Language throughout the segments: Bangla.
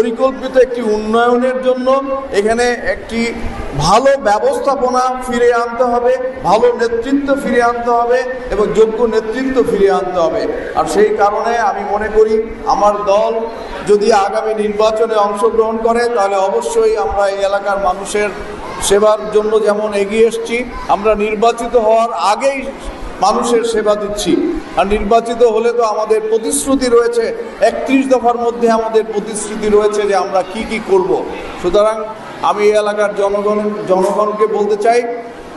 পরিকল্পিত একটি উন্নয়নের জন্য এখানে একটি ভালো ব্যবস্থাপনা ফিরিয়ে আনতে হবে, ভালো নেতৃত্ব ফিরিয়ে আনতে হবে এবং যোগ্য নেতৃত্ব ফিরিয়ে আনতে হবে। আর সেই কারণে আমি মনে করি আমার দল যদি আগামী নির্বাচনে অংশগ্রহণ করে তাহলে অবশ্যই আমরা এই এলাকার মানুষের সেবার জন্য যেমন এগিয়ে এসেছি, আমরা নির্বাচিত হওয়ার আগেই মানুষের সেবা দিচ্ছি। আর নির্বাচিত হলে তো আমাদের প্রতিশ্রুতি রয়েছে, 31 দফার মধ্যে আমাদের প্রতিশ্রুতি রয়েছে যে আমরা কি কি করব। সুতরাং আমি এই এলাকার জনগণকে বলতে চাই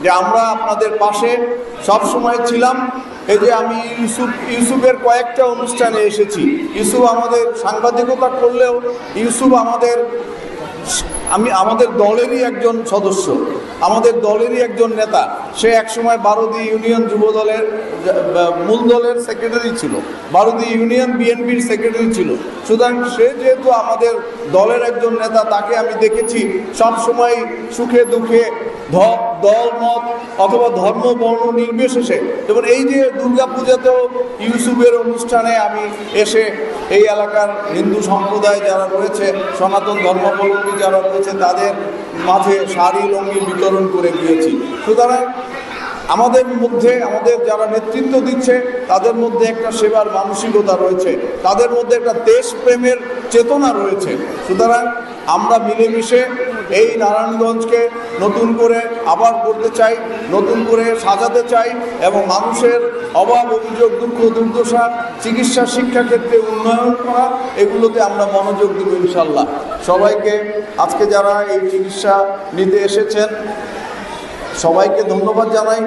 যে আমরা আপনাদের পাশে সব সময় ছিলাম। এই যে আমি ইউসুফের কয়েকটা অনুষ্ঠানে এসেছি, ইউসুফ আমাদের সাংবাদিকতা করলেও ইউসুফ আমাদের দলেরই একজন সদস্য, আমাদের দলেরই একজন নেতা। সে একসময় বারোদি ইউনিয়ন যুব দলের মূল দলের সেক্রেটারি ছিল, বারোদি ইউনিয়ন বিএনপির সেক্রেটারি ছিল। সুতরাং সে যেহেতু আমাদের দলের একজন নেতা, তাকে আমি দেখেছি সব সময় সুখে দুঃখে দল মত অথবা ধর্ম বর্ণ নির্বিশেষে। যেমন এই যে দুর্গাপূজাতেও ইউসুফের অনুষ্ঠানে আমি এসে এই এলাকার হিন্দু সম্প্রদায় যারা রয়েছে, সনাতন ধর্মাবলম্বী যারা রয়েছে, তাদের মাঝে শাড়ি লুঙ্গি বিতরণ করে গিয়েছি। সুতরাং আমাদের মধ্যে, আমাদের যারা নেতৃত্ব দিচ্ছে তাদের মধ্যে একটা সেবার মানসিকতা রয়েছে, তাদের মধ্যে একটা দেশপ্রেমের চেতনা রয়েছে। সুতরাং আমরা মিলেমিশে এই নারায়ণগঞ্জকে নতুন করে আবার করতে চাই, নতুন করে সাজাতে চাই এবং মানুষের অভাব অভিযোগ দুঃখ দুর্দশা চিকিৎসা শিক্ষাক্ষেত্রে উন্নয়ন করা, এগুলোতে আমরা মনোযোগ দেব ইনশাল্লাহ। সবাইকে আজকে যারা এই চিকিৎসা নিতে এসেছেন সবাইকে ধন্যবাদ জানাই।